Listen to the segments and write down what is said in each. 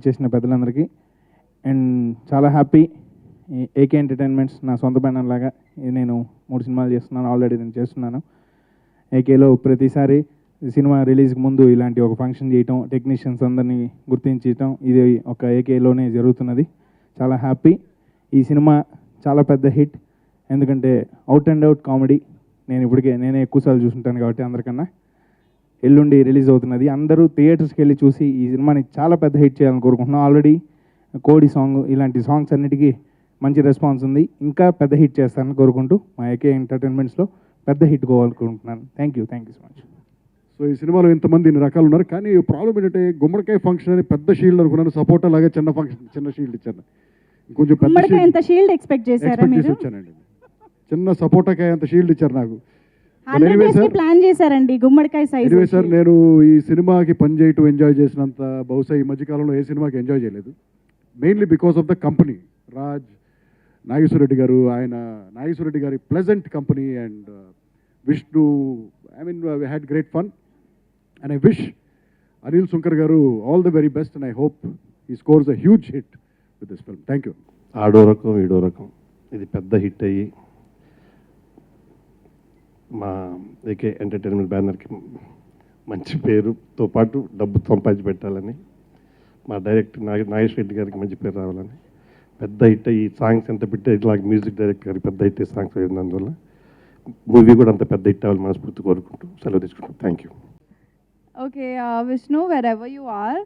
ఇచ్చేసిన పెద్దలందరికీ. అండ్ చాలా హ్యాపీ. ఏకే ఎంటర్టైన్మెంట్స్ నా సొంత బ్యానర్ లాగా నేను 3 సినిమాలు చేస్తున్నాను, ఆల్రెడీ నేను చేస్తున్నాను. ఏకేలో ప్రతిసారి సినిమా రిలీజ్కి ముందు ఇలాంటి ఒక ఫంక్షన్ చేయటం, టెక్నీషియన్స్ అందరినీ గుర్తించటం, ఇది ఒక ఏకేలోనే జరుగుతున్నది. చాలా హ్యాపీ. ఈ సినిమా చాలా పెద్ద హిట్, ఎందుకంటే అవుట్ అండ్ అవుట్ కామెడీ. నేనే ఎక్కువసార్లు చూసుంటాను కాబట్టి అందరికన్నా. ఎల్లుండి రిలీజ్ అవుతున్నది. అందరూ థియేటర్స్కి వెళ్ళి చూసి ఈ సినిమాని చాలా పెద్ద హిట్ చేయాలని కోరుకుంటున్నాం. ఆల్రెడీ కోడి సాంగ్ ఇలాంటి సాంగ్స్ అన్నిటికీ మంచి రెస్పాన్స్ ఉంది. ఇంకా పెద్ద హిట్ చేస్తానని కోరుకుంటూ మా ఏకే ఎంటర్టైన్మెంట్స్లో పెద్ద హిట్ కోవాలనుకుంటున్నాను. Thank you so much. So ఈ సినిమాలో ఇంతమంది ఇన్ని రకాలు ఉన్నారు, కానీ ప్రాబ్లం ఏంటంటే గుమ్మడికాయ ఫంక్షన్ అని పెద్ద షీల్డ్ అనుకున్నాను, సపోర్ట్ అలాగే చిన్న ఫంక్షన్ చిన్న షీల్డ్ ఇచ్చాను. కొంచెం పెద్ద షీల్డ్ ఎక్స్పెక్ట్ చేశారా మీరు? వచ్చానండి. చిన్న సపోటాకాయ అంత షీల్డ్ ఇచ్చారు నాకు. ప్లాన్ చేశారండి గుమ్మడికాయ సైజ్. ఎనివే సార్, నేను ఈ సినిమాకి పని చేయటం ఎంజాయ్ చేసినంత బహుశా ఈ మధ్యకాలంలో ఏ సినిమాకి ఎంజాయ్ చేయలేదు. Mainly because of the company. Raj Nageswara Reddy గారు, ఆయన నాగేశ్వరరెడ్డి గారి pleasant company, and Vishnu. I mean we had great fun and I wish Anil Sunkar గారు all the very best and I hope he scores a huge hit with this film. Thank you. ఆడో రకం ఈడో రకం ఇది పెద్ద hit అయ్యి మా ఏకే ఎంటర్టైన్మెంట్ బ్యానర్కి మంచి పేరుతో పాటు డబ్బు సంపాదించి పెట్టాలని, మా డైరెక్టర్ నాగేశ్వర రెడ్డి గారికి మంచి పేరు రావాలని, పెద్ద హిట్ అయ్యి సాంగ్స్ ఎంత పెట్టే ఇట్లా మ్యూజిక్ డైరెక్టర్ గారికి పెద్ద హిట్ సాంగ్స్ అయినందువల్ల మూవీ కూడా అంత పెద్ద హిట్ అవ్వాలి మనస్ఫూర్తి కోరుకుంటూ సెలవు తీసుకుంటాం. Thank you. Okay, Vishnu, wherever you are,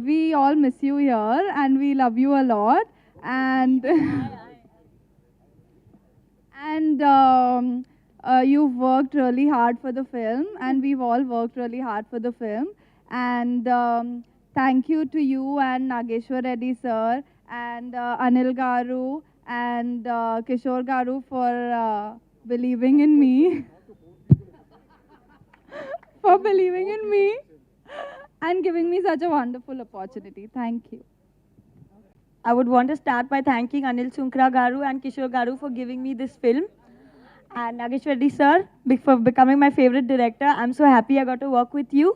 we all miss you here and we love you a lot. And you've worked really hard for the film, and we've all worked really hard for the film. And thank you to you and Nageshwar Reddy sir and Anil Garu and Kishore Garu for believing in me. For believing in me and giving me such a wonderful opportunity. Thank you. I would want to start by thanking Anil Sunkra Garu and Kishore Garu for giving me this film. And Nageshwar Reddy sir, for becoming my favorite director. I'm so happy I got to work with you.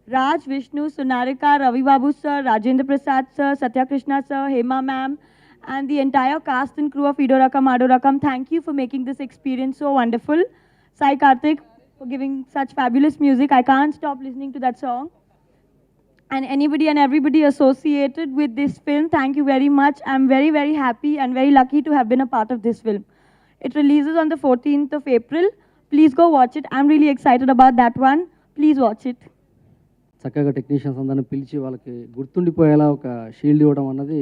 Raj, Vishnu, Sunarika, Ravi Babu sir, Rajendra Prasad sir, Satya Krishna sir, Hema ma'am, and the entire cast and crew of Ido Rakam, Ado Rakam. Thank you for making this experience so wonderful. Sai Karthik for giving such fabulous music. I can't stop listening to that song. And anybody and everybody associated with this film, thank you very much. I'm very, very happy and very lucky to have been a part of this film. It releases on the 14th of April. Please go watch it. I'm really excited about that one. Please watch it. చక్కగా technicians అందరిని పిలిచి వాళ్ళకి గుర్తుండిపోయేలా ఒక shield ఇవ్వడం అన్నది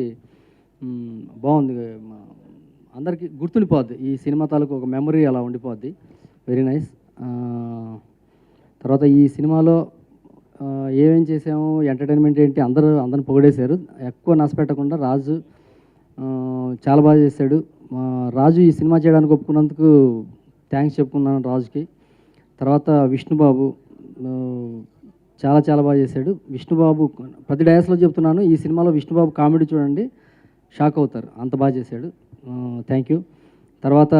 బాగుంది. అందరికీ గుర్తుండిపోద్ది. ఈ సినిమా తాలూకు ఒక మెమరీ అలా ఉండిపోద్ది. Very nice. తర్వాత ఈ సినిమాలో ఏమేం చేసాము, ఎంటర్టైన్మెంట్ ఏంటి, అందరిని పొగిడేశారు. ఎక్కువ నష్టపెట్టకుండా రాజు చాలా బాగా చేశాడు. రాజు ఈ సినిమా చేయడానికి ఒప్పుకున్నందుకు థ్యాంక్స్ చెప్పుకున్నాను రాజుకి. తర్వాత విష్ణుబాబు చాలా చాలా బాగా చేశాడు. విష్ణుబాబు ప్రతి డయాస్లో చెప్తున్నాను, ఈ సినిమాలో విష్ణుబాబు కామెడీ చూడండి, షాక్ అవుతారు, అంత బాగా చేశాడు. Thank you. తర్వాత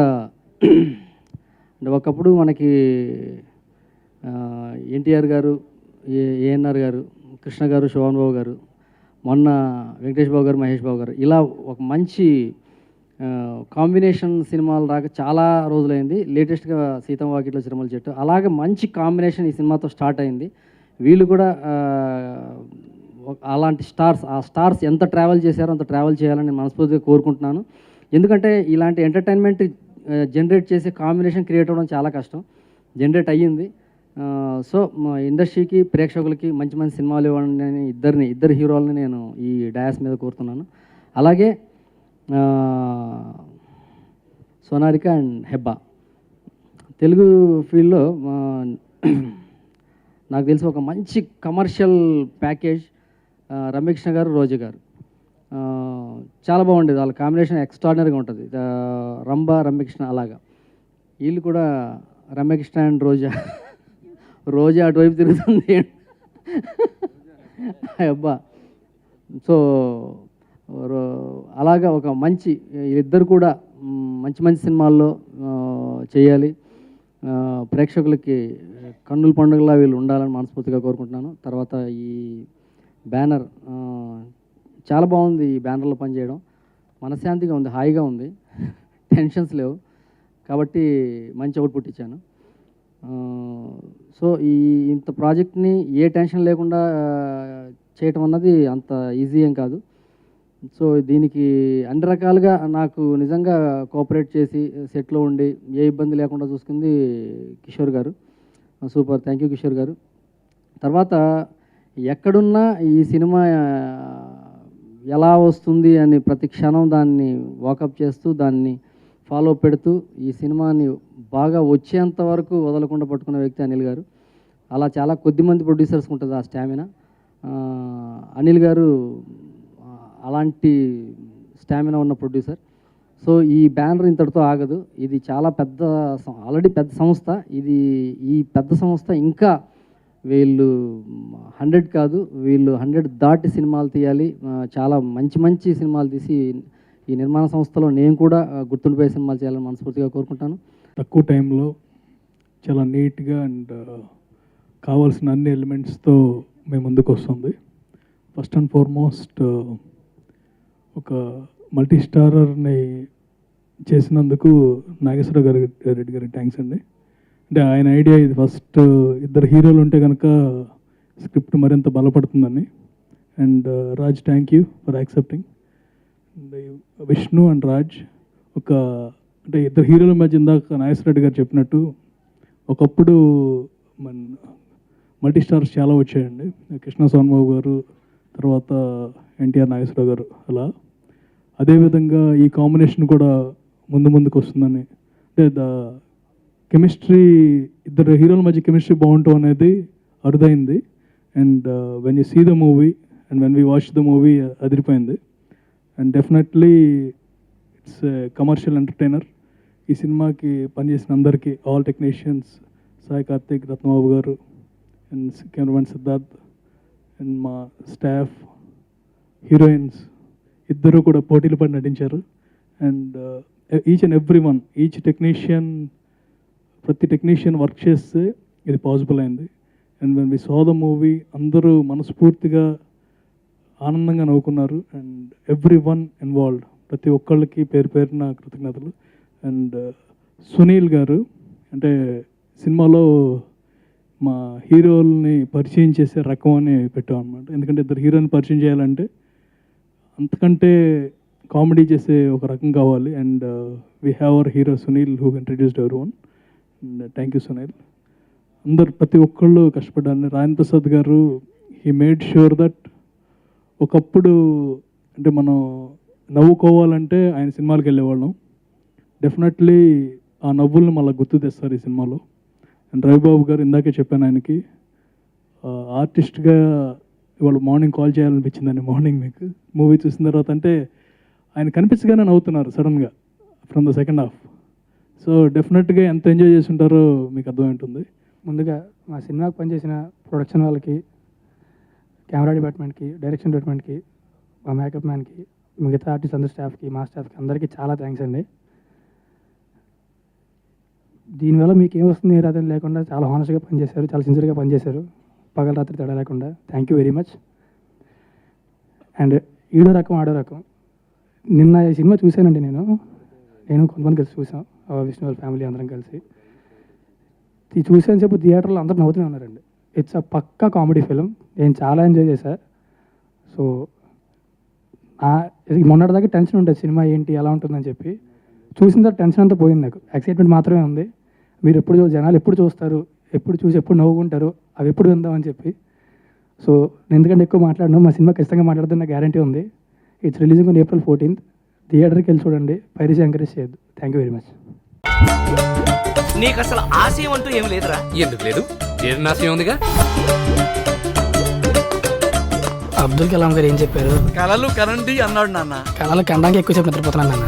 ఒకప్పుడు మనకి ఎన్టీఆర్ గారు, ఏఎన్ఆర్ గారు, కృష్ణ గారు, శోభన్ బాబు గారు, మొన్న వెంకటేష్ బాబు గారు, మహేష్ బాబు గారు, ఇలా ఒక మంచి కాంబినేషన్ సినిమాలు రాక చాలా రోజులైంది. లేటెస్ట్గా సీతం వాకిట్లో చిరుమల చెట్టు, అలాగే మంచి కాంబినేషన్ ఈ సినిమాతో స్టార్ట్ అయింది. వీళ్ళు కూడా అలాంటి ఆ స్టార్స్ ఎంత ట్రావెల్ చేశారో అంత ట్రావెల్ చేయాలని నేను మనస్ఫూర్తిగా కోరుకుంటున్నాను. ఎందుకంటే ఇలాంటి ఎంటర్టైన్మెంట్ జనరేట్ చేసే కాంబినేషన్ క్రియేట్ అవ్వడం చాలా కష్టం. జనరేట్ అయ్యింది. సో మా ఇండస్ట్రీకి, ప్రేక్షకులకి మంచి మంచి సినిమాలు ఇవ్వండి అని ఇద్దరు హీరోలని నేను ఈ డయాస్ మీద కోరుతున్నాను. అలాగే సోనారిక అండ్ హెబ్బా తెలుగు ఫీల్డ్లో నాకు తెలిసి ఒక మంచి కమర్షియల్ ప్యాకేజ్ రమ్యకృష్ణ గారు, రోజా గారు చాలా బాగుండేది. వాళ్ళ కాంబినేషన్ ఎక్స్ట్రాడినరీగా ఉంటుంది. రమ్యకృష్ణ అలాగా. వీళ్ళు కూడా రమ్యకృష్ణ అండ్ రోజా అటువైపు తిరుగుతుంది అబ్బా. సో అలాగా ఒక మంచి ఇద్దరు కూడా మంచి మంచి సినిమాల్లో చేయాలి. ప్రేక్షకులకి కన్నుల పండుగలా వీళ్ళు ఉండాలని మనస్ఫూర్తిగా కోరుకుంటున్నాను. తర్వాత ఈ బ్యానర్ చాలా బాగుంది ఈ బ్యానర్లో పనిచేయడం. మనశ్శాంతిగా ఉంది, హాయిగా ఉంది, టెన్షన్స్ లేవు, కాబట్టి మంచి అవుట్పుట్ ఇచ్చాను. సో ఇంత ప్రాజెక్ట్ని ఏ టెన్షన్ లేకుండా చేయటం అన్నది అంత ఈజీ ఏం కాదు. సో దీనికి అన్ని రకాలుగా నాకు నిజంగా కోఆపరేట్ చేసి సెట్లో ఉండి ఏ ఇబ్బంది లేకుండా చూసుకుంది కిషోర్ గారు. సూపర్, థ్యాంక్ యూ కిషోర్ గారు. తర్వాత ఎక్కడున్నా ఈ సినిమా ఎలా వస్తుంది అని ప్రతి క్షణం దాన్ని వాకప్ చేస్తూ దాన్ని ఫాలో పెడుతూ ఈ సినిమాని బాగా వచ్చేంత వరకు వదలకుండా పట్టుకున్న వ్యక్తి అనిల్ గారు. అలా చాలా కొద్దిమంది ప్రొడ్యూసర్స్కి ఉంటుంది ఆ స్టామినా. అనిల్ గారు అలాంటి స్టామినా ఉన్న ప్రొడ్యూసర్. సో ఈ బ్యానర్ ఇంతటితో ఆగదు, ఇది చాలా పెద్ద, ఆల్రెడీ పెద్ద సంస్థ ఇది. ఈ పెద్ద సంస్థ ఇంకా వీళ్ళు 100 కాదు, వీళ్ళు 100 దాటి సినిమాలు తీయాలి. చాలా మంచి మంచి సినిమాలు తీసి ఈ నిర్మాణ సంస్థలో నేను కూడా గుర్తుండిపోయే సినిమాలు చేయాలని మనస్ఫూర్తిగా కోరుకుంటాను. తక్కువ టైంలో చాలా నీట్గా అండ్ కావాల్సిన అన్ని ఎలిమెంట్స్తో మేము ముందుకు వస్తుంది. ఫస్ట్ అండ్ ఫార్మోస్ట్ ఒక మల్టీ స్టారర్ని చేసినందుకు నాగేశ్వర రెడ్డి గారి థ్యాంక్స్ అండి. అంటే ఆయన ఐడియా ఇది. ఫస్ట్ ఇద్దరు హీరోలు ఉంటే కనుక స్క్రిప్ట్ మరింత బలపడుతుందని. And Raj, thank you for accepting. And Vishnu and Raj అంటే ఇద్దరు హీరోల మధ్య ఇందాక నాగేశ్వర రెడ్డి గారు చెప్పినట్టు ఒకప్పుడు మన మల్టీ స్టార్స్ చాలా వచ్చాయండి. కృష్ణ సోమబాబు గారు, తర్వాత ఎన్టీఆర్ నాగేశ్వరరావు గారు. అదేవిధంగా ఈ కాంబినేషన్ కూడా ముందుకు వస్తుందని. అంటే కెమిస్ట్రీ, ఇద్దరు హీరోల మధ్య కెమిస్ట్రీ బాగుంటాం అనేది అరుదైంది. And when you see the movie and when we watch the movie అదిరిపోయింది. And definitely it's commercial entertainer. ఈ సినిమాకి పనిచేసిన అందరికీ, ఆల్ టెక్నీషియన్స్, సాయి కార్తిక్, రత్నబాబు గారు అండ్ కెమెరామెన్ సిద్ధార్థ్ అండ్ మా స్టాఫ్, హీరోయిన్స్ ఇద్దరు కూడా పోటీలు పడి నటించారు. And each and every one, ప్రతి టెక్నీషియన్ వర్క్ చేస్తే ఇది పాసిబుల్ అయింది. And when we saw the movie అందరూ మనస్ఫూర్తిగా ఆనందంగా నవ్వుకున్నారు. అండ్ ఎవ్రీ వన్ ఇన్వాల్వ్డ్, ప్రతి ఒక్కళ్ళకి పేరున కృతజ్ఞతలు. అండ్ సునీల్ గారు అంటే సినిమాలో మా హీరోల్ని పరిచయం చేసే రకం అని పెట్టాం అనమాట. ఎందుకంటే ఇద్దరు హీరోని పరిచయం చేయాలంటే అంతకంటే కామెడీ చేసే ఒక రకం కావాలి. And we have our hero Sunil who introduced every one. And thank you Sunil. అందరు ప్రతి ఒక్కళ్ళు కష్టపడ్డారు. రాయన్ ప్రసాద్ గారు, హీ మేడ్ ష్యూర్ దట్ ఒకప్పుడు అంటే మనం నవ్వుకోవాలంటే ఆయన సినిమాలకు వెళ్ళేవాళ్ళం. డెఫినెట్లీ ఆ నవ్వుల్ని మళ్ళీ గుర్తు తెస్తారు ఈ సినిమాలో. అండ్ రవిబాబు గారు, ఇందాకే చెప్పాను ఆయనకి ఆర్టిస్ట్గా ఇవాళ మార్నింగ్ కాల్ చేయాలనిపించిందండి. మార్నింగ్ మీకు మూవీ చూసిన తర్వాత అంటే ఆయన కనిపించగానే నవ్వుతున్నారు సడన్గా from the second half. So డెఫినెట్గా ఎంత ఎంజాయ్ చేసి ఉంటారో మీకు అర్థమవుతుంది. ముందుగా మా సినిమాకి పనిచేసిన ప్రొడక్షన్ వాళ్ళకి, కెమెరా డిపార్ట్మెంట్కి, డైరెక్షన్ డిపార్ట్మెంట్కి, మా మేకప్ మ్యాన్కి, మిగతా ఆర్టిస్ట్ అందరి స్టాఫ్కి, మా స్టాఫ్కి అందరికీ చాలా థ్యాంక్స్ అండి. దీనివల్ల మీకు ఏం వస్తుంది ఏ రాదని లేకుండా చాలా హానెస్ట్గా పనిచేశారు, చాలా సిన్సియర్గా పనిచేశారు, పగల రాత్రి తేడా లేకుండా. Thank you very much. And ఈడో రకం ఆడో రకం, నిన్న ఈ సినిమా చూశానండి. నేను కొంతమంది కలిసి చూసాం, విష్ణు వాళ్ళ ఫ్యామిలీ అందరం కలిసి చూసాను. చెప్పు థియేటర్లో అందరూ నవ్వుతూనే ఉన్నారండి. ఇట్స్ అ పక్కా కామెడీ ఫిలిం. నేను చాలా ఎంజాయ్ చేశాను. సో మొన్నటిదాకా టెన్షన్ ఉంటుంది సినిమా ఏంటి ఎలా ఉంటుందని చెప్పి. చూసిన తర్వాత టెన్షన్ అంతా పోయింది. నాకు ఎక్సైట్మెంట్ మాత్రమే ఉంది. మీరు జనాలు ఎప్పుడు చూస్తారు, ఎప్పుడు చూసి ఎప్పుడు నవ్వుకుంటారు, అవి ఎప్పుడు విందామని చెప్పి. సో నేను ఎందుకంటే ఎక్కువ మాట్లాడను, మా సినిమా ఖచ్చితంగా మాట్లాడుతున్న గ్యారంటీ ఉంది. It's releasing on April 14th. థియేటర్కి వెళ్ళి చూడండి, పైరసీ ఎంకరేజ్ చేయొద్దు. Thank you very much. నీకు అసలు ఆశయం అంటూ ఏం లేదురా? ఎందుకు లేదు? జీర్ణాశయం ఉందిగా. అబ్దుల్ కలాం గారు ఏం చెప్పారు? కలలు కనండి అన్నాడు నాన్న. కళలు కనడానికి ఎక్కువ సేపు నిద్రపోతున్నాను నాన్న.